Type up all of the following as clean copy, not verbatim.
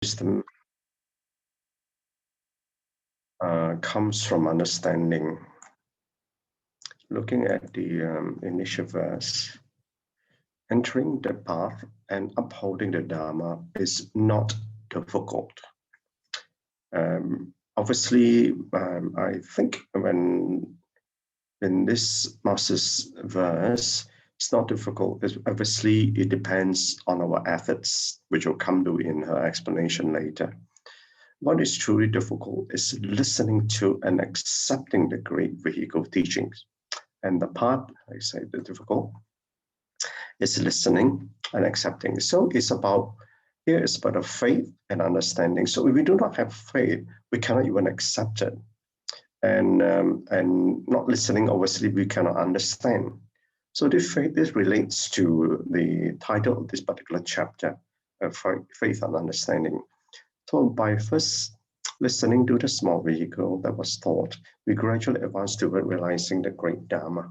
wisdom comes from understanding. Looking at the initial verse, entering the path and upholding the Dharma is not difficult. Obviously, I think when in this master's verse, it's not difficult. Obviously, it depends on our efforts, which will come to in her explanation later. What is truly difficult is listening to and accepting the great vehicle teachings. And the part, I say the difficult, is listening and accepting. So it's about, here it's about faith and understanding. So if we do not have faith, we cannot even accept it. And not listening, obviously, we cannot understand. So this relates to the title of this particular chapter, Faith and Understanding. So by first listening to the small vehicle that was taught, we gradually advance toward realizing the great Dharma,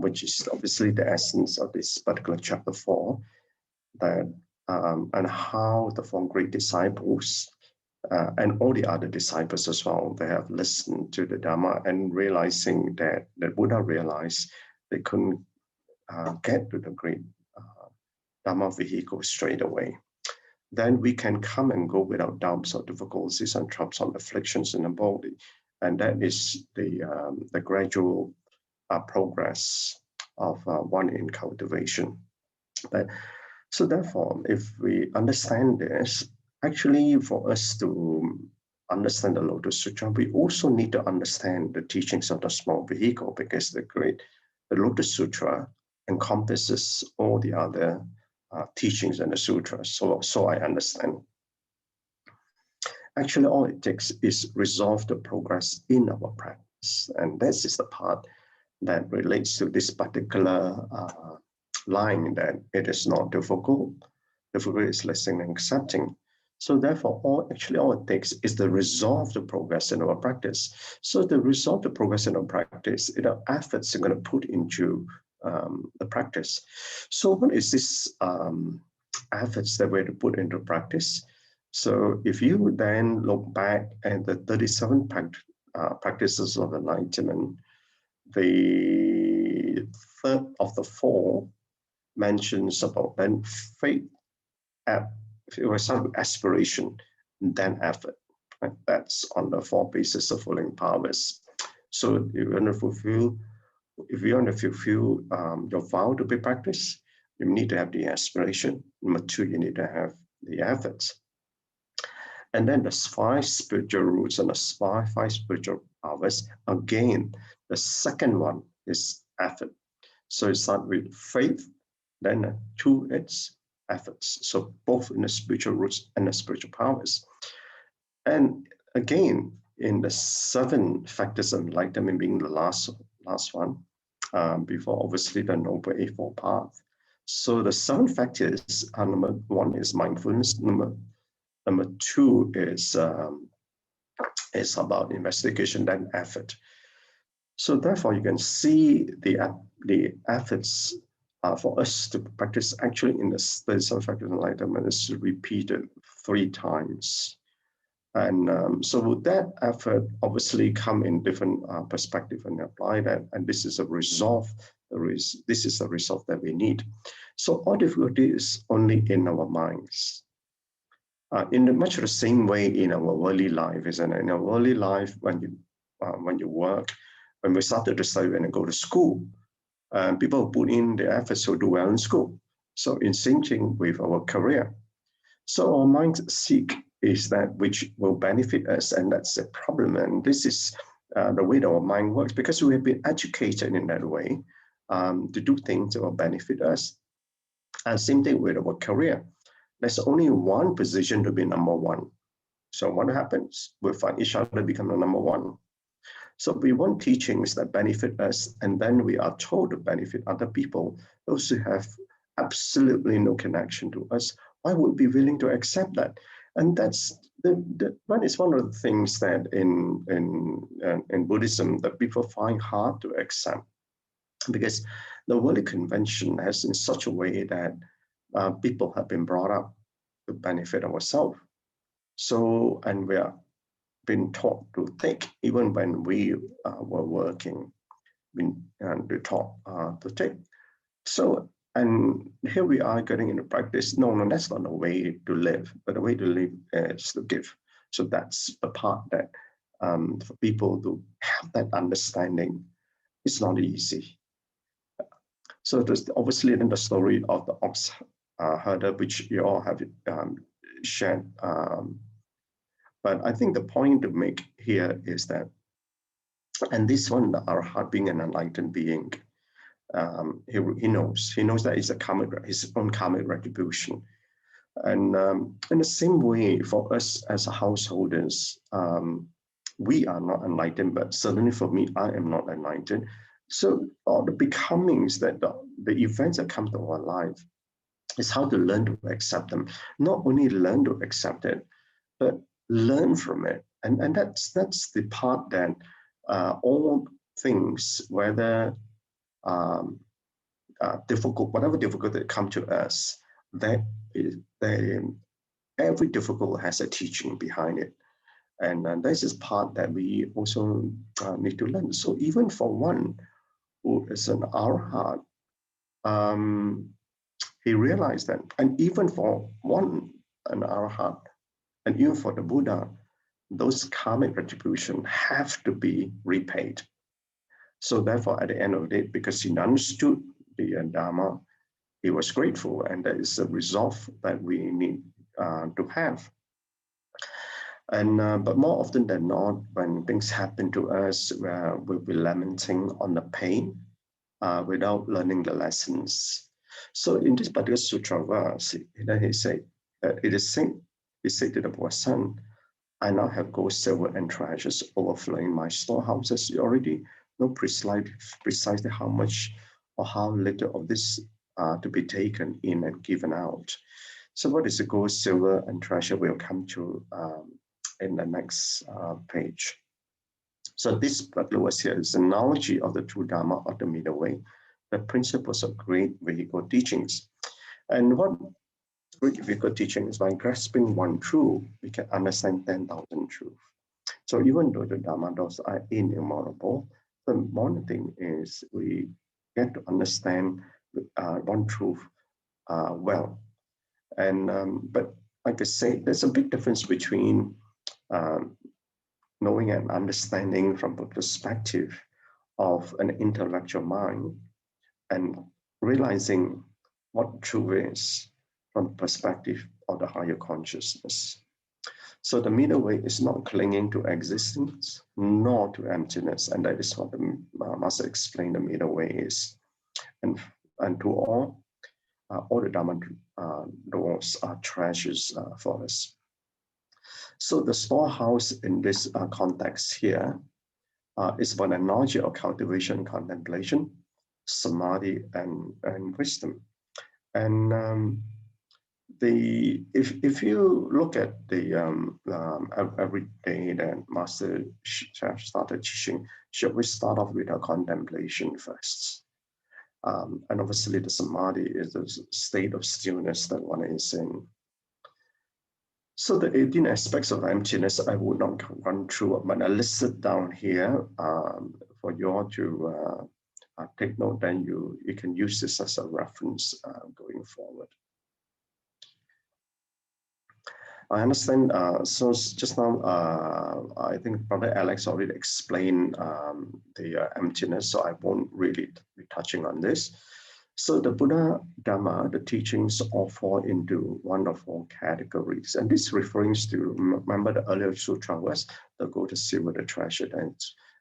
which is obviously the essence of this particular chapter 4, that and how the four great disciples and all the other disciples as well, they have listened to the Dharma and realizing that the Buddha realized they couldn't get to the great Dharma vehicle straight away. Then we can come and go without doubts or difficulties and troubles and afflictions in the body. And that is the gradual progress of one in cultivation. So therefore, if we understand this, actually for us to understand the Lotus Sutra, we also need to understand the teachings of the small vehicle, because the Lotus Sutra encompasses all the other teachings in the sutras. So I understand. Actually, all it takes is resolve the progress in our practice. And this is the part that relates to this particular line, that it is not difficult. Difficult is listening and accepting. So therefore, all it takes is to resolve the progress in our practice. So to resolve the progress in our practice, our efforts are going to put into the practice. So what is this efforts that we're to put into practice? So if you then look back at the 37 practices of enlightenment, the third of the four mentions about then faith, aspiration, then effort. Right? That's on the four bases of fulfilling powers. So if you want to fulfill your vow to be practiced, you need to have the aspiration. Number two, you need to have the efforts. And then there's 5 spiritual roots and the 5 spiritual powers. Again, the second one is effort. So it starts with faith, then 2, it's efforts. So both in the spiritual roots and the spiritual powers. And again, in the 7 factors of enlightenment being the last one, before obviously the Noble Eightfold Path. So the 7 factors are, number 1 is mindfulness, number 2 is about investigation, then effort. So therefore, you can see the efforts for us to practice actually in the 37 factors of enlightenment is repeated 3 times. And so that effort obviously come in different perspective and apply that. And this is a resolve. This is a resolve that we need. So all difficulty is only in our minds. In much the same way in our worldly life, isn't it? In our worldly life, when you work, when we started to study and go to school, people put in the efforts to do well in school. So in same thing with our career. So our minds seek is that which will benefit us, and that's the problem. And this is the way that our mind works, because we have been educated in that way to do things that will benefit us. And same thing with our career. There's only one position to be number 1. So what happens? We'll find each other become the number 1. So we want teachings that benefit us, and then we are told to benefit other people, those who have absolutely no connection to us. Why would we be willing to accept that? And that's that is one of the things that in Buddhism that people find hard to accept, because the worldly convention has in such a way that people have been brought up to benefit ourselves. So, and we are been taught to think, even when we were working, been to taught to think. So, and here we are getting into practice. No, that's not the way to live, but the way to live is to give. So that's the part that for people to have that understanding, it's not easy. So there's obviously in the story of the ox herder, which you all have shared. But I think the point to make here is that, and this one, our heart being an enlightened being, he knows that it's a karmic, his own karmic retribution. And in the same way, for us as householders, we are not enlightened, but certainly for me, I am not enlightened. So all the becomings that the events that come to our life is how to learn to accept them. Not only learn to accept it, but learn from it. And that's the part that all things, whether difficult, whatever difficult that come to us, that is, every difficult has a teaching behind it. And this is part that we also need to learn. So even for one who is an arhat, he realized that, and even for an arhat, and even for the Buddha, those karmic retribution have to be repaid. So therefore, at the end of the day, because he understood the Dharma, he was grateful, and that is a resolve that we need to have. And but more often than not, when things happen to us, we'll be lamenting on the pain without learning the lessons. So in this particular sutra verse, he said, it is said, he said to the boy, son, I now have gold, silver, and treasures overflowing my storehouses. You already know precisely how much or how little of this to be taken in and given out. So what is the gold, silver, and treasure? We'll come to in the next page. So this particular verse here is the analogy of the true Dharma of the middle way, the principles of great vehicle teachings. And what great vehicle teaching is, by grasping one truth, we can understand 10,000 truths. So even though the Dharma laws are immutable, the important thing is we get to understand one truth well. And but like I say, there's a big difference between knowing and understanding from the perspective of an intellectual mind and realizing what truth is from the perspective of the higher consciousness. So the middle way is not clinging to existence nor to emptiness, and that is what the Master explained the middle way is. And to all the Dharma laws are treasures for us. So the storehouse in this context here is for the knowledge of cultivation, contemplation, samadhi, and wisdom. And if you look at the every day that Master started teaching, should we start off with a contemplation first? And obviously the samadhi is the state of stillness that one is in. So the 18 aspects of emptiness, I would not run through, but I listed down here for you all to take note. Then you can use this as a reference going forward. I understand. So just now, I think Brother Alex already explained the emptiness, so I won't really be touching on this. So the Buddha Dhamma, the teachings, all fall into one of four categories. And this refers to, remember the earlier sutra was the gold, the silver, the treasure.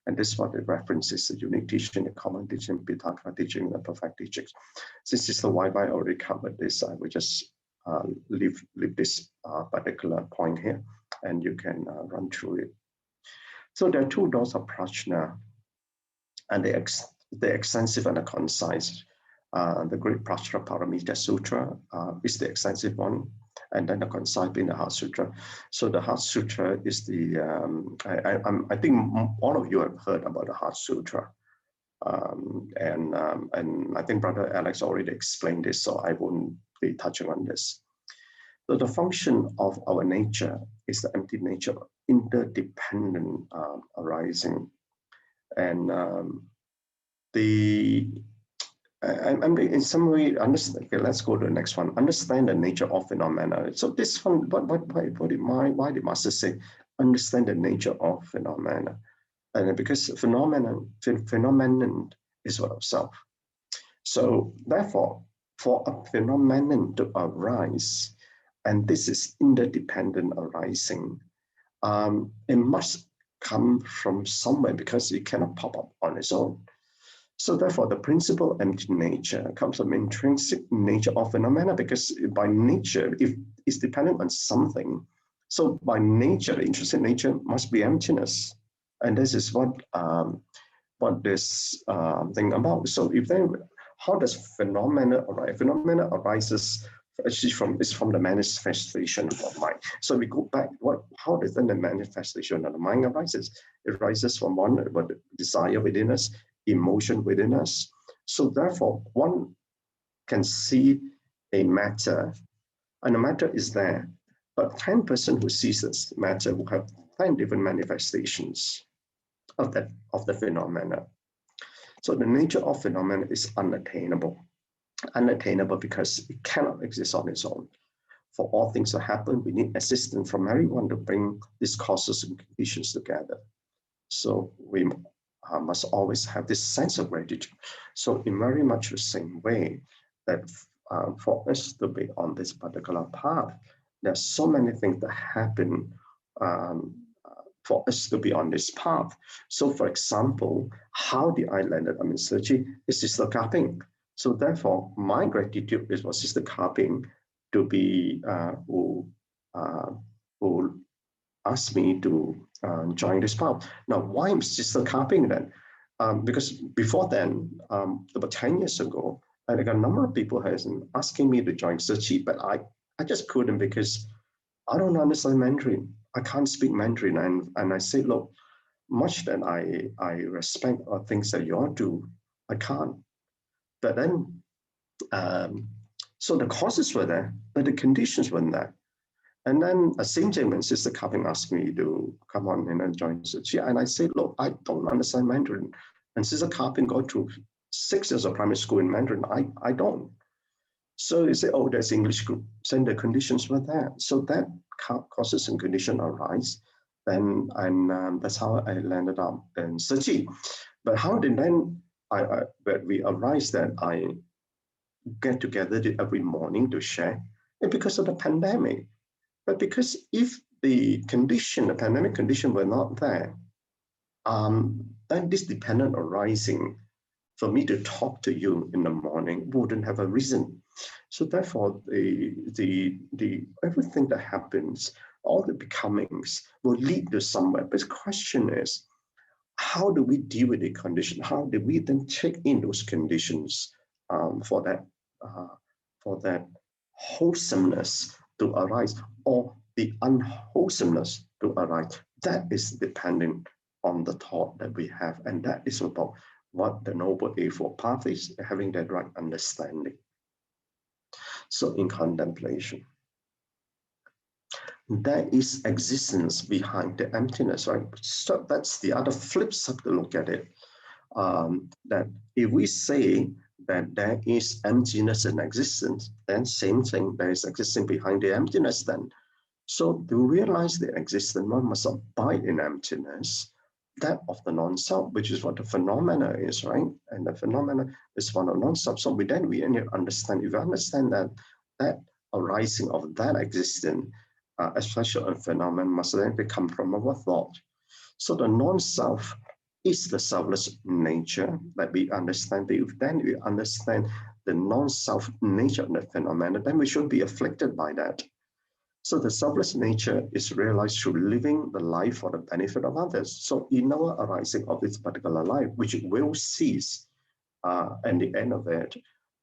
And this is what it references: the unique teaching, the common teaching, Pitaka teaching, the perfect teachings. Since Sister Wai-Bai already covered this, I will just leave this particular point here, and you can run through it. So there are two doors of prajna, and the extensive and the concise. The Great Prajna Paramita Sutra is the extensive one, and then the concise being the Heart Sutra. So the Heart Sutra is the, I think all of you have heard about the Heart Sutra. And I think Brother Alex already explained this, so I won't be touching on this. So the function of our nature is the empty nature, interdependent arising. And I'm in some way understand. Okay, let's go to the next one. Understand the nature of phenomena. So this one, why did Master say understand the nature of phenomena? And because phenomenon is what of self. So therefore, for a phenomenon to arise, and this is interdependent arising, it must come from somewhere because it cannot pop up on its own. So therefore, the principle empty nature comes from intrinsic nature of phenomena because by nature, if it's dependent on something, so by nature, the intrinsic nature must be emptiness. And this is what this thing about. So if then, how does phenomena arise? Phenomena arises actually from the manifestation of mind. So we go back, how does then the manifestation of the mind arises? It arises from one, what desire within us, emotion within us. So therefore, one can see a matter, and the matter is there, but 10 person who sees this matter will have 10 different manifestations of the phenomena. So the nature of phenomena is unattainable. Unattainable because it cannot exist on its own. For all things to happen, we need assistance from everyone to bring these causes and conditions together. So we must always have this sense of gratitude. So in very much the same way that for us to be on this particular path, there's so many things that happen for us to be on this path. So for example, how did I land up in Sochi? Is Sister Kaping. So therefore, my gratitude is for Sister Kaping to be who asked me to join this path. Now, why Sister Kaping then? Because before then, about 10 years ago, I got a number of people has been asking me to join Sochi, but I just couldn't because I don't understand Mandarin. I can't speak Mandarin. And I say, look, much that I respect or things that you all do, I can't. But then, so the causes were there, but the conditions weren't there. And then the same day when Sister Kaping asked me to come on and join Sochi, and I said, look, I don't understand Mandarin. And Sister Kaping go to 6 years of primary school in Mandarin. I don't. So you say, oh, there's English group. So the conditions were there. So that causes and condition arise. Then and that's how I landed up in Sochi. But how did then but we arise that I get together every morning to share? And because of the pandemic. But because if the condition, the pandemic condition were not there, then this dependent arising for me to talk to you in the morning wouldn't have a reason. So therefore, the everything that happens, all the becomings will lead to somewhere. But the question is, how do we deal with the condition? How do we then take in those conditions for that wholesomeness to arise, or the unwholesomeness to arise? That is dependent on the thought that we have, and that is about what the Noble Eightfold Path is, having that right understanding. So in contemplation, there is existence behind the emptiness, right? So that's the other flip side to look at it. That if we say that there is emptiness in existence, then same thing, there is existence behind the emptiness then. So to realize the existence, one must abide in emptiness, that of the non-self, which is what the phenomena is, right? And the phenomena is one of non-self. So we need to understand, if you understand that arising of that existence, especially a phenomenon, must then come from our thought. So the non-self is the selfless nature that we understand. If then we understand the non-self nature of the phenomena, then we shouldn't be afflicted by that. So the selfless nature is realized through living the life for the benefit of others. So in our arising of this particular life, which will cease at the end of it,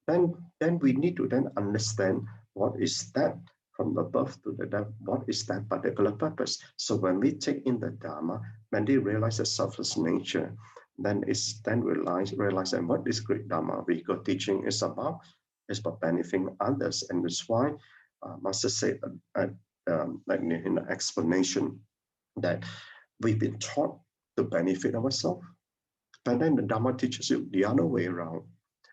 then we need to then understand what is that from the birth to the death, what is that particular purpose. So when we take in the Dharma, when they realize the selfless nature, then realize and what this great Dharma vehicle teaching is about benefiting others. And that's why Master said like in the explanation that we've been taught to benefit ourselves, but then the Dharma teaches you the other way around,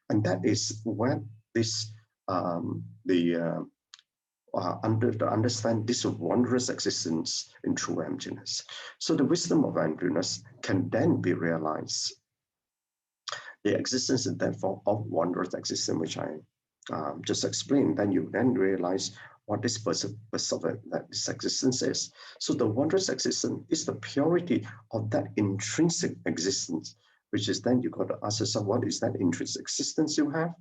and that is when this to understand this wondrous existence in true emptiness. So the wisdom of emptiness can then be realized. The existence is therefore of wondrous existence, which I just explained. Then you then realize what this that this existence is. So the wondrous existence is the purity of that intrinsic existence, which is then you got to ask yourself, what is that intrinsic existence you have?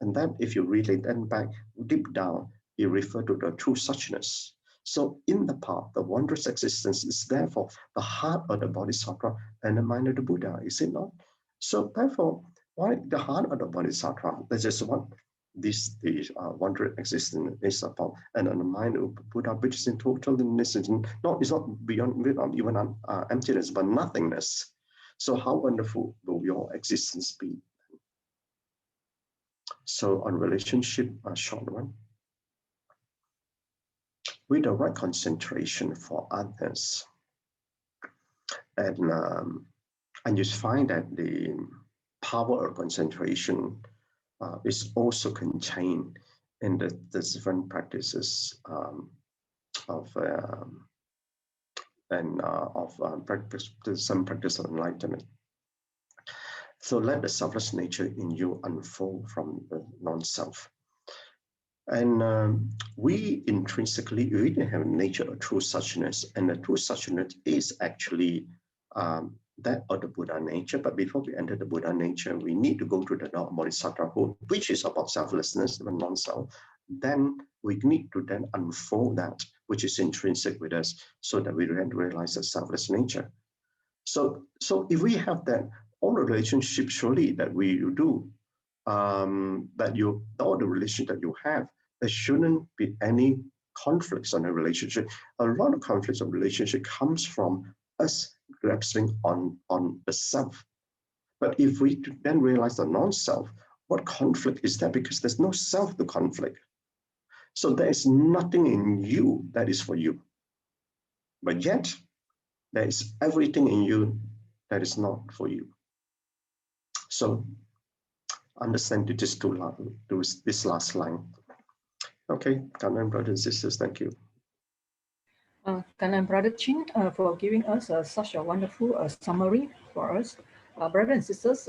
And then if you relate that back deep down, you refer to the true suchness. So in the path, the wondrous existence is therefore the heart of the Bodhisattva and the mind of the Buddha, is it not? So therefore, why the heart of the Bodhisattva? That's just what this wondrous existence is about, and on the mind of Buddha, which is in total innocence. No, it's not beyond even emptiness, but nothingness. So how wonderful will your existence be? So on relationship, a short one. With the right concentration for others, and you find that the power of concentration is also contained in the different practices some practice of enlightenment. So let the selfless nature in you unfold from the non-self. And we intrinsically really have a nature of true suchness, and the true suchness is actually that of the Buddha nature. But before we enter the Buddha nature, we need to go to the Bodhisattvahood, which is about selflessness and non-self. Then we need to then unfold that which is intrinsic with us, so that we can realize the selfless nature. So if we have that, all the relationships surely that we do, all the relationship that you have, there shouldn't be any conflicts on a relationship. A lot of conflicts of relationship comes from us grasping on the self. But if we then realize the non-self, what conflict is there? Because there's no self to conflict. So there is nothing in you that is for you. But yet, there is everything in you that is not for you. So understand this last line. Okay, Kannan brothers and sisters, thank you. Kannan BrotherChin for giving us such a wonderful summary for us. Brothers and sisters,